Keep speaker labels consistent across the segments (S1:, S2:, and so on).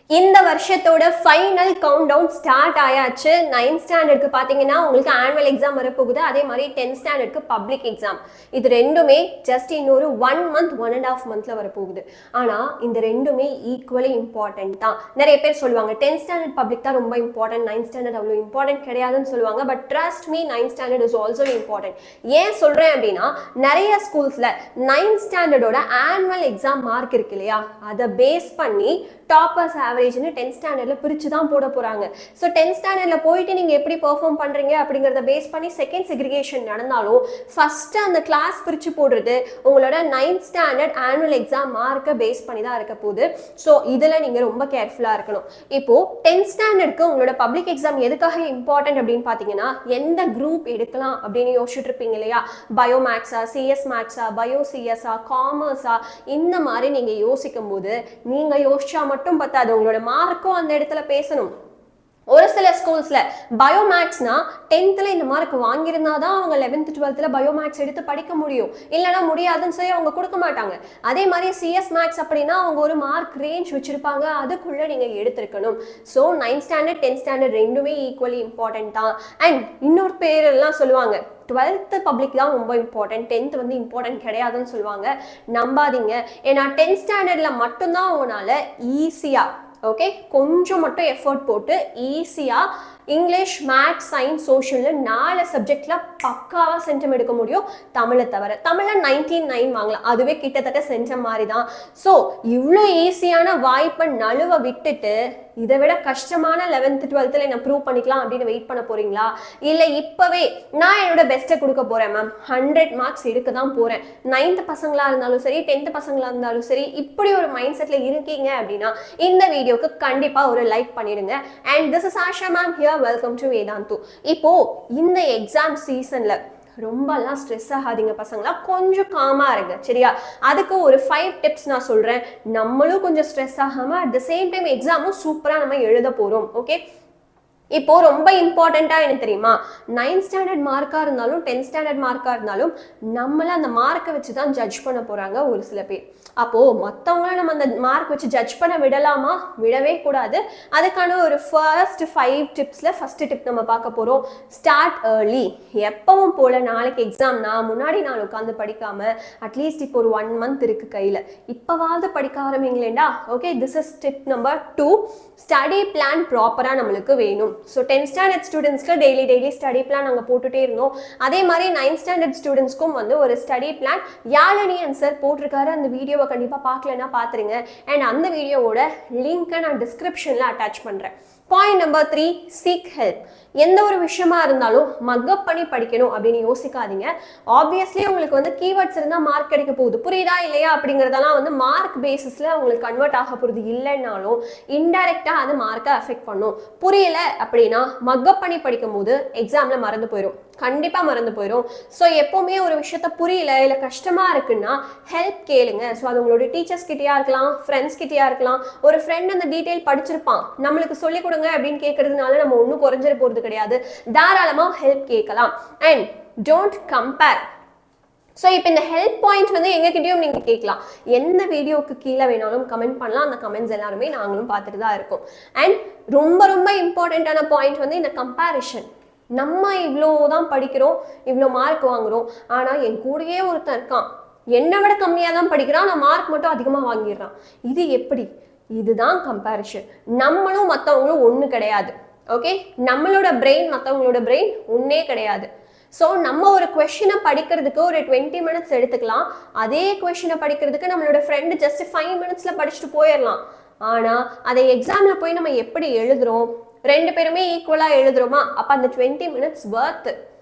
S1: இந்த வருஷத்தோட final count down start ஆயாச்சு. 9th ஸ்டாண்டர்டுக்கு பார்த்தீங்கன்னா உங்களுக்கு ஆனுவல் எக்ஸாம் வரப்போகுது. அதே மாதிரி 10th ஸ்டாண்டர்டுக்கு பப்ளிக் எக்ஸாம். இது ரெண்டுமே ஜஸ்ட் இன்னொரு 1 month 1.5 monthல வரப்போகுது. ஆனால் இந்த ரெண்டுமே ஈக்குவலி இம்பார்ட்டன்ட் தான். நிறைய பேர் சொல்லுவாங்க 10th ஸ்டாண்டர்ட் பப்ளிக் தான் ரொம்ப இம்பார்ட்டன்ட், 9th ஸ்டாண்டர்ட் அவ்வளோ இம்பார்ட்டன்ட் கிடையாதுன்னு சொல்லுவாங்க. But trust me 9th standard is also important. ஏன் சொல்கிறேன் அப்படின்னா நிறைய ஸ்கூல்ஸில் 9th ஸ்டாண்டர்டோட ஆனுவல் எக்ஸாம் மார்க் இருக்கு இல்லையா, அதை பேஸ் பண்ணி டாப்பர்ஸ் ஆவரேஜ்னு 10th ஸ்டாண்டர்ட்ல பிரிச்சு தான் போட போறாங்க. ஸோ 10th ஸ்டாண்டர்ட்ல போயிட்டு நீங்க எப்படி பெர்ஃபார்ம் பண்றீங்க அப்படிங்கறத பேஸ் பண்ணி செகண்ட் செக்ரிகேஷன் நடந்தாலும் ஃபர்ஸ்ட் அந்த கிளாஸ் பிரிச்சு போடுறது உங்களோட 9th ஸ்டாண்டர்ட் ஆனுவல் எக்ஸாம் மார்க்கை பேஸ் பண்ணி தான் இருக்க போகுது. ஸோ இதுல நீங்க ரொம்ப கேர்ஃபுல்லா இருக்கணும். இப்போ 10th ஸ்டாண்டர்டுக்கு உங்களோட பப்ளிக் எக்ஸாம் எதுக்காக இம்பார்ட்டன்ட் அப்படின்னு பாத்தீங்கன்னா எந்த குரூப் எடுக்கலாம் அப்படின்னு யோசிச்சுட்டு இருப்பீங்க இல்லையா, பயோ மேக்ஸா, சிஎஸ் மேக்ஸா, பயோ சிஎஸ்ஆ, காமர்ஸா, இந்த மாதிரி நீங்க யோசிக்கும் போது நீங்க யோசிச்சா மட்டும் பத்தாது, உங்களோட மார்க்கும் அந்த இடத்துல பேசணும். ஒரு சில ஸ்கூல்ஸ்ல பயோமேக்ஸ்னா 10th இந்த மார்க் வாங்கியிருந்தாதான் அவங்க 11th 12th பயோமேக்ஸ் எடுத்து படிக்க முடியும், இல்லைன்னா முடியாதுன்னு சொல்லி அவங்க கொடுக்க மாட்டாங்க. அதே மாதிரி சிஎஸ் மேக்ஸ் அப்படின்னா அவங்க ஒரு மார்க் ரேஞ்ச் வச்சிருப்பாங்க, அதுக்குள்ள நீங்க எடுத்திருக்கணும். So 9th standard 10th standard ரெண்டுமே ஈக்குவலி இம்பார்ட்டன்ட் தான். அண்ட் இன்னொரு பேர் எல்லாம் சொல்லுவாங்க 12th பப்ளிக் தான் ரொம்ப இம்பார்ட்டன்ட், 10th வந்து இம்பார்ட்டன்ட் கிடையாதுன்னு சொல்லுவாங்க. நம்பாதீங்க. ஏன்னா 10th ஸ்டாண்டர்ட்ல மட்டும்தான் உங்களால ஈஸியா கொஞ்சம் மட்டும் எஃபர்ட் போட்டு ஈஸியா இங்கிலீஷ், மேத்ஸ், சயின்ஸ், சோஷியல்ல 4 சப்ஜெக்ட்ல பக்காவா சென்டம் எடுக்க முடியும். தமிழை தவிர தமிழ்ல 99 வாங்கலாம், அதுவே கிட்டத்தட்ட சென்டம் மாதிரி தான். ஸோ இவ்வளோ ஈஸியான வாய்ப்பை நழுவ விட்டுட்டு இதை விட கஷ்டமான 11th 12th நான் ப்ரூவ் பண்ணிக்கலாம் அப்படின்னு வெயிட் பண்ண போறீங்களா? இல்லை இப்பவே நான் என்னோட பெஸ்ட்டை கொடுக்க போறேன் மேம், 100 மார்க்ஸ் எடுக்க தான் போறேன், 9th பசங்களா இருந்தாலும் சரி 10th பசங்களா இருந்தாலும் சரி, இப்படி ஒரு மைண்ட் செட்ல இருக்கீங்க அப்படின்னா இந்த வீடியோக்கு கண்டிப்பா ஒரு லைக் பண்ணிடுங்க. And this is Asha ma'am here, welcome to Vedantu. இப்போ இந்த எக்ஸாம் சீசன்ல ரொம்பலாம் ஸ்ட்ரெஸ் ஆகாதீங்க பசங்களா, கொஞ்சம் காமா இருங்க சரியா. அதுக்கு ஒரு 5 டிப்ஸ் நான் சொல்றேன். நம்மளும் கொஞ்சம் ஸ்ட்ரெஸ் ஆகாம அட் த சேம் டைம் எக்ஸாமும் சூப்பரா நம்ம எழுத போறோம். ஓகே, இப்போ ரொம்ப இம்பார்ட்டண்டா என்ன தெரியுமா, 9th ஸ்டாண்டர்ட் மார்க்கா இருந்தாலும் 10th ஸ்டாண்டர்ட் மார்க்கா இருந்தாலும் நம்மள அந்த மார்க்கை வச்சுதான் ஜட்ஜ் பண்ண போறாங்க ஒரு சில பேர். அப்போ மற்றவங்கள நம்ம அந்த மார்க் வச்சு ஜட்ஜ் பண்ண விடலாமா? விடவே கூடாது. அதுக்கான ஒரு ஃபர்ஸ்ட் 5 டிப்ஸ்ல ஃபர்ஸ்ட் டிப் நம்ம பார்க்க போறோம். Start early. எப்பவும் போல நாளைக்கு எக்ஸாம்னா முன்னாடி நாள் உட்காந்து படிக்காம அட்லீஸ்ட் இப்போ ஒரு 1 month இருக்கு கையில, இப்பவாவது படிக்க ஆரம்பிங்களேண்டா. Okay, this is tip number 2. Study plan ப்ராப்பரா நம்மளுக்கு வேணும். ஸோ 10th ஸ்டாண்டர்ட் ஸ்டூடெண்ட்ஸ்க்கு டெய்லி ஸ்டடி பிளான் நாங்கள் போட்டுட்டே இருந்தோம். அதே மாதிரி 9th ஸ்டாண்டர்ட் ஸ்டூடெண்ட்ஸ்க்கும் வந்து ஒரு ஸ்டடி பிளான் யாழினியன் சார் போட்டிருக்காரு. அந்த வீடியோவை கண்டிப்பாக பார்க்கலன்னா பார்த்துருங்க. அண்ட் அந்த வீடியோவோட லிங்க்கை நான் டிஸ்கிரிப்ஷனில் அட்டாச் பண்ணுறேன். Point number 3, seek help. எந்த ஒரு விஷயமா இருந்தாலும் மக்கப் பண்ணி படிக்கணும் அப்படின்னு யோசிக்காதீங்க. ஆப்வியஸ்லி உங்களுக்கு வந்து கீவேர்ட்ஸ் இருந்தால் மார்க் கிடைக்க போகுது, புரியுதா இல்லையா அப்படிங்கிறதெல்லாம் வந்து மார்க் பேசிஸில் உங்களுக்கு கன்வெர்ட் ஆக போகிறது இல்லைன்னாலும் இன்டைரக்டாக அது மார்க்கை அஃபெக்ட் பண்ணும். புரியல அப்படின்னா மக்கப் பண்ணி படிக்கும் போது எக்ஸாமில் மறந்து போயிடும், கண்டிப்பாக மறந்து போயிடும். ஸோ எப்போவுமே ஒரு விஷயத்த புரியல இல்லை கஷ்டமாக இருக்குன்னா ஹெல்ப் கேளுங்க. ஸோ அது உங்களோட டீச்சர்ஸ் கிட்டேயா இருக்கலாம், ஃப்ரெண்ட்ஸ் கிட்டேயா இருக்கலாம். ஒரு ஃப்ரெண்ட் அந்த டீட்டெயில் படிச்சிருப்பான், நம்மளுக்கு சொல்லிக் கொடுங்க அப்படின்னு கேட்கறதுனால நம்ம ஒன்றும் குறைஞ்சிட போகிறது கிடையாது. தாராளமாக ஹெல்ப் கேட்கலாம். And don't compare. ஸோ இப்போ இந்த ஹெல்ப் பாயிண்ட் வந்து எங்ககிட்டயும் நீங்கள் கேட்கலாம். எந்த வீடியோக்கு கீழே வேணாலும் கமெண்ட் பண்ணலாம். அந்த கமெண்ட்ஸ் எல்லாருமே நாங்களும் பார்த்துட்டு தான் இருக்கோம். அண்ட் ரொம்ப இம்பார்ட்டண்ட்டான பாயிண்ட் வந்து இந்த கம்பேரிஷன். நம்ம இவ்வளோதான் படிக்கிறோம், இவ்வளோ மார்க் வாங்குறோம், ஆனால் என் கூடயே ஒருத்தன் இருக்கான், என்னை விட கம்மியாக தான் படிக்கிறான், நான் மார்க் மட்டும் அதிகமாக வாங்கிடுறான். இது எப்படி? இதுதான் கம்பேரிஷன். நம்மளும் மற்றவங்களும் ஒன்று கிடையாது. ஓகே, நம்மளோட பிரெயின் மற்றவங்களோட பிரெயின் ஒன்றே கிடையாது. ஸோ நம்ம ஒரு கொஷினை படிக்கிறதுக்கு ஒரு 20 minutes எடுத்துக்கலாம். அதே கொஷினை படிக்கிறதுக்கு நம்மளோட ஃப்ரெண்டு ஜஸ்ட் 5 minutesல படிச்சுட்டு போயிடலாம். ஆனால் அதை எக்ஸாமில் போய் நம்ம எப்படி எழுதுறோம்? 2 பேருமே ஈக்குவலாக எழுதுறோமா? அப்போ அந்த 20 minutes worth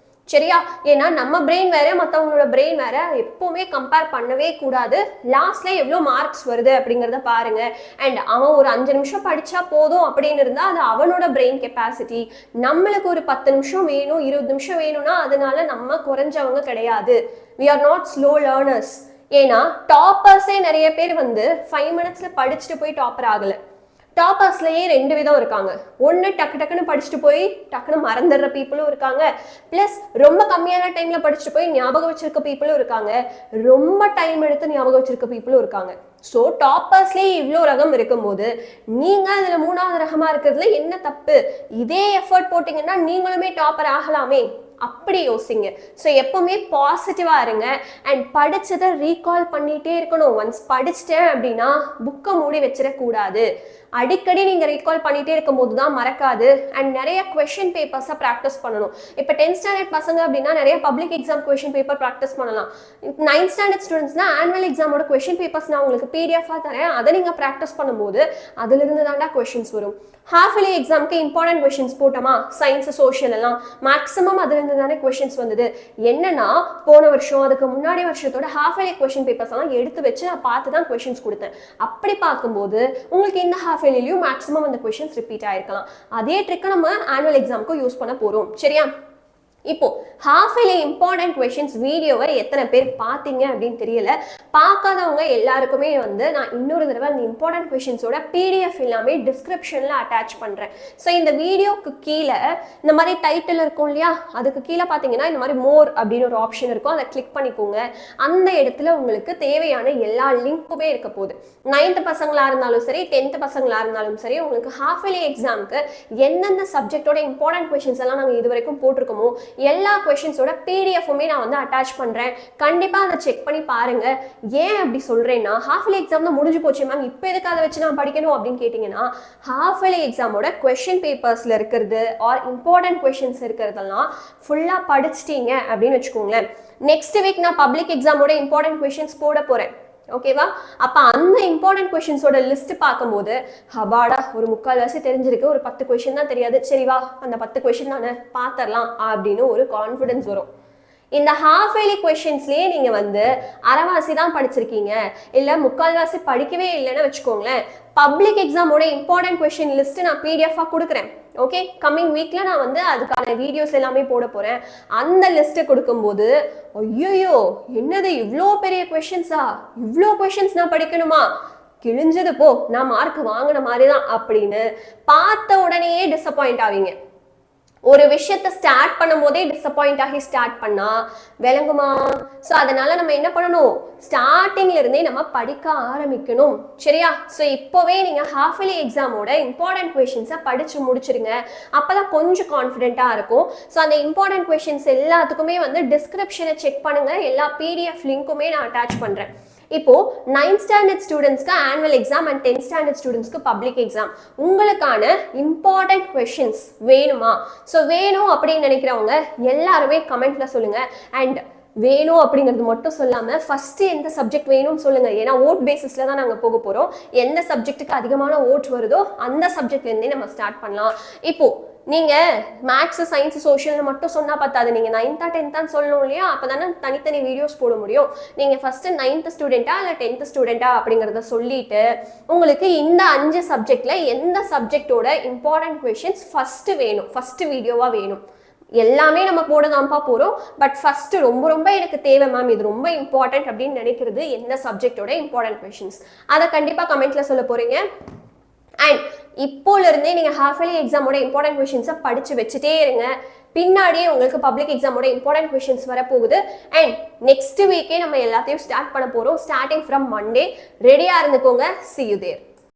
S1: சரியா. ஏன்னா நம்ம பிரெயின் வேற, மற்றவங்களோட பிரெயின் வேற. எப்பவுமே கம்பேர் பண்ணவே கூடாது. லாஸ்ட்ல எவ்வளோ மார்க்ஸ் வருது அப்படிங்கிறத பாருங்க. அண்ட் அவன் ஒரு 5 நிமிஷம் படிச்சா போதும் அப்படின்னு இருந்தா அது அவனோட பிரெயின் கெப்பாசிட்டி. நம்மளுக்கு ஒரு 10 நிமிஷம் வேணும், 20 நிமிஷம் வேணும்னா அதனால நம்ம குறைஞ்சவங்க கிடையாது. we are not slow learners. ஏன்னா டாப்பர்ஸே நிறைய பேர் வந்து 5 minutesல படிச்சுட்டு போய் டாப்பர் ஆகலை. டாப்பர்ஸ்லயே 2 விதம் இருக்காங்க. ஒன்று டக்குன்னு படிச்சுட்டு போய் டக்குன்னு மறந்துடுற பீப்புளும் இருக்காங்க. ப்ளஸ் ரொம்ப கம்மியான டைம்ல படிச்சுட்டு போய் ஞாபகம் வச்சிருக்க பீப்புளும் இருக்காங்க. ரொம்ப டைம் எடுத்து ஞாபகம் வச்சிருக்க பீப்புளும் இருக்காங்க. ஸோ டாப்பர்ஸ்லேயே இவ்வளோ ரகம் இருக்கும்போது நீங்கள் அதில் 3வது ரகமாக இருக்கிறதுல என்ன தப்பு? இதே எஃபர்ட் போட்டிங்கன்னா நீங்களுமே டாப்பர் ஆகலாமே. அப்படி யோசிங்க. ஸோ எப்பவுமே பாசிட்டிவா இருங்க அண்ட் படிச்சதை ரீகால் பண்ணிட்டே இருக்கணும். ஒன்ஸ் படிச்சிட்டேன் அப்படின்னா புக்கை மூடி வச்சிடக்கூடாது. அடிக்கடி நீங்கள் ரீகால் பண்ணிட்டே இருக்கும் போது தான் மறக்காது. அண்ட் நிறைய கொஷின் பேப்பர்ஸை ப்ராக்டிஸ் பண்ணணும். இப்போ 10th ஸ்டாண்டர்ட் பசங்க அப்படின்னா நிறைய public exam question paper practice பண்ணலாம். 9th ஸ்டாண்டர்ட் ஸ்டூடெண்ட்ஸ்னா ஆனுவல் எக்ஸாமோட கொஷின் பேப்பர்ஸ் நான் உங்களுக்கு பிடிஎஃபாக தரேன். அதை நீங்கள் ப்ராக்டிஸ் பண்ணும்போது அதிலிருந்து தாண்டா கொஷின்ஸ் வரும். ஹாஃப் இயர்லி எக்ஸாமுக்கு இம்பார்ட்டன்ட் கொஷின்ஸ் போட்டோமா, சயின்ஸ் சோஷியல் எல்லாம் மேக்ஸிமம் அதிலிருந்து தானே கொஷின்ஸ் வந்தது. என்னன்னா போன வருஷம் அதுக்கு முன்னாடி வருஷத்தோட ஹாஃப் இயர்லி கொஷின் பேப்பர்ஸ் எல்லாம் எடுத்து வச்சு நான் பார்த்து தான் கொஷின்ஸ் கொடுத்தேன். அப்படி பார்க்கும்போது உங்களுக்கு இந்த ஹாஃப் இயர்லியும் மேக்ஸிமம் அந்த கொஷின்ஸ் ரிப்பீட் ஆயிருக்கலாம். அதே ட்ரிக்கை நம்ம ஆனுவல் எக்ஸாமுக்கு யூஸ் பண்ண போறோம். சரியா? இப்போ ஹாஃப் இயர்லி இம்பார்ட்டன்ட் கொஷின்ஸ் வீடியோவை எத்தனை பேர் பார்த்தீங்க அப்படின்னு தெரியல. பார்க்காதவங்க எல்லாருக்குமே வந்து நான் இன்னொரு தடவை அந்த இம்பார்ட்டன்ட் கொஷின்ஸோட பிடிஎஃப் எல்லாமே டிஸ்கிரிப்ஷனில் அட்டாச் பண்ணுறேன். ஸோ இந்த வீடியோக்கு கீழே இந்த மாதிரி டைட்டில் இருக்கும் இல்லையா, அதுக்கு கீழே பார்த்தீங்கன்னா இந்த மாதிரி மோர் அப்படின்னு ஒரு ஆப்ஷன் இருக்கும். அதை கிளிக் பண்ணிக்கோங்க. அந்த இடத்துல உங்களுக்கு தேவையான எல்லா லிங்க்குமே இருக்க போகுது. 9th பசங்களாக இருந்தாலும் சரி, 10th பசங்களாக இருந்தாலும் சரி, உங்களுக்கு ஹாஃப் இயர்லி எக்ஸாமுக்கு எந்தெந்த சப்ஜெக்டோட இம்பார்ட்டன்ட் கொஷின்ஸ் எல்லாம் நாங்கள் இது வரைக்கும் போட்டிருக்கோமோ எல்லா கொஷின்ஸோட பிடிஎஃப்மே நான் வந்து அட்டாச் பண்றேன். கண்டிப்பா அதை செக் பண்ணி பாருங்க. ஏன் அப்படி சொல்றேன்னா, ஹாஃப் இயர்லி எக்ஸாம் தான் முடிஞ்சு போச்சு மேம், இப்போ எதுக்கு அதை வச்சு நான் படிக்கணும் அப்படின்னு கேட்டீங்கன்னா, ஹாஃப் இயர்லி எக்ஸாமோட கொஷின் பேப்பர்ஸ்ல இருக்கிறது ஆர் இம்பார்ட்டன்ட் கொஷின்ஸ் இருக்கிறதெல்லாம் ஃபுல்லா படிச்சிட்டீங்க அப்படின்னு வச்சுக்கோங்களேன். நெக்ஸ்ட் வீக் நான் பப்ளிக் எக்ஸாமோட இம்பார்ட்டன்ட் கொஷின்ஸ் போட போறேன். ஓகேவா? அப்ப அந்த இம்பார்ட்டன்ட் கொஷின்ஸோட லிஸ்ட் பார்க்கும்போது ஹபாடா ஒரு 3/4 தெரிஞ்சிருக்கு, ஒரு 10 கொஷின் தான் தெரியாது, சரிவா அந்த 10 கொஷின் தானே பார்த்துடலாம் அப்படின்னு ஒரு கான்ஃபிடன்ஸ் வரும். இந்த ஹாஃப் இயர்லி கொஷின்ஸ்லயே நீங்க வந்து அரைவாசி தான் படிச்சிருக்கீங்க, இல்ல 3/4 படிக்கவே இல்லைன்னு வச்சுக்கோங்களேன். பப்ளிக் எக்ஸாமோட இம்பார்ட்டன்ட் கொஷின் லிஸ்ட் நான் பிடிஎஃபாக கொடுக்குறேன். ஓகே, கம்மிங் வீக்ல நான் வந்து அதுக்கான வீடியோஸ் எல்லாமே போட போறேன். அந்த லிஸ்ட்டை கொடுக்கும்போது ஐயோ என்னது இவ்வளோ பெரிய கொஷின்ஸா, இவ்வளோ கொஷின்ஸ் நான் படிக்கணுமா, கிழிஞ்சது போ, நான் மார்க் வாங்கின மாதிரி தான் அப்படின்னு பார்த்த உடனேயே டிசப்பாயிண்ட் ஆவீங்க. ஒரு விஷயத்தை ஸ்டார்ட் பண்ணும் போதே டிசப்பாயிண்ட் ஆகி ஸ்டார்ட் பண்ணா விளங்குமா? ஸோ அதனால நம்ம என்ன பண்ணணும், ஸ்டார்டிங்ல இருந்தே நம்ம படிக்க ஆரம்பிக்கணும். சரியா? ஸோ இப்போவே நீங்க ஹாஃப் இயர்லி எக்ஸாமோட இம்பார்ட்டன்ட் கொஷின்ஸை படிச்சு முடிச்சிருங்க. அப்பதான் கொஞ்சம் கான்ஃபிடென்ட்டா இருக்கும். ஸோ அந்த இம்பார்ட்டன்ட் கொஷின்ஸ் எல்லாத்துக்குமே வந்து டிஸ்கிரிப்ஷனை செக் பண்ணுங்க. எல்லா பிடிஎஃப் லிங்க்குமே நான் அட்டாச் பண்றேன். இப்போ 9th ஸ்டாண்டர்ட் ஸ்டூடெண்ட்ஸ்க்கு annual exam and 10th standard ஸ்டூடெண்ட்ஸ்க்கு பப்ளிக் எக்ஸாம் உங்களுக்கான இம்பார்ட்டன்ட் கொஷின்ஸ் வேணுமா? ஸோ வேணும் அப்படின்னு நினைக்கிறவங்க எல்லாருமே கமெண்ட்ல சொல்லுங்க. அண்ட் வேணும் அப்படிங்கிறது மட்டும் சொல்லாம ஃபர்ஸ்ட் எந்த சப்ஜெக்ட் வேணும்னு சொல்லுங்க. ஏன்னா ஓட் பேசிஸ்ல தான் நாங்கள் போக போறோம். எந்த சப்ஜெக்ட்டுக்கு அதிகமான ஓட் வருதோ அந்த சப்ஜெக்ட்ல இருந்தே நம்ம ஸ்டார்ட் பண்ணலாம். இப்போ நீங்க மேக்ஸ் சயின்ஸ் சோஷியல் மட்டும் சொன்னா பத்தாது, நீங்க 9th 10th சொல்லணும் இல்லையா? அப்பதானே தனித்தனி வீடியோஸ் போட முடியும். நீங்க ஃபர்ஸ்ட் 9th ஸ்டூடெண்டா இல்ல 10th ஸ்டூடெண்டா அப்படிங்கறத சொல்லிட்டு உங்களுக்கு இந்த 5 சப்ஜெக்ட்ல எந்த சப்ஜெக்டோட இம்பார்ட்டன்ட் கொஷின்ஸ் ஃபர்ஸ்ட் வேணும், ஃபர்ஸ்ட் வீடியோவா வேணும். எல்லாமே நம்ம போட தான்ப்பா போறோம். பட் ஃபர்ஸ்ட் ரொம்ப ரொம்ப எனக்கு தேவை மேம், இது ரொம்ப இம்பார்ட்டன்ட் அப்படின்னு நினைக்கிறது எந்த சப்ஜெக்டோட இம்பார்ட்டன்ட் கொஷின்ஸ், அதை கண்டிப்பா கமெண்ட்ல சொல்ல போறீங்க. அண்ட் இப்போல இருந்தே நீங்க ஹாஃப் இயர்லி எக்ஸாமோட இம்பார்ட்டன்ட் கொஷின்ஸை படிச்சு வச்சுட்டே இருங்க. பின்னாடியே உங்களுக்கு பப்ளிக் எக்ஸாமோட இம்பார்ட்டன்ட் கொஷின்ஸ் வரப்போகுது. அண்ட் நெக்ஸ்ட் வீக்கே நம்ம எல்லாத்தையும் ஸ்டார்ட் பண்ண போறோம். ஸ்டார்டிங் ஃப்ரம் மண்டே ரெடியா இருந்துக்கோங்க. See you there.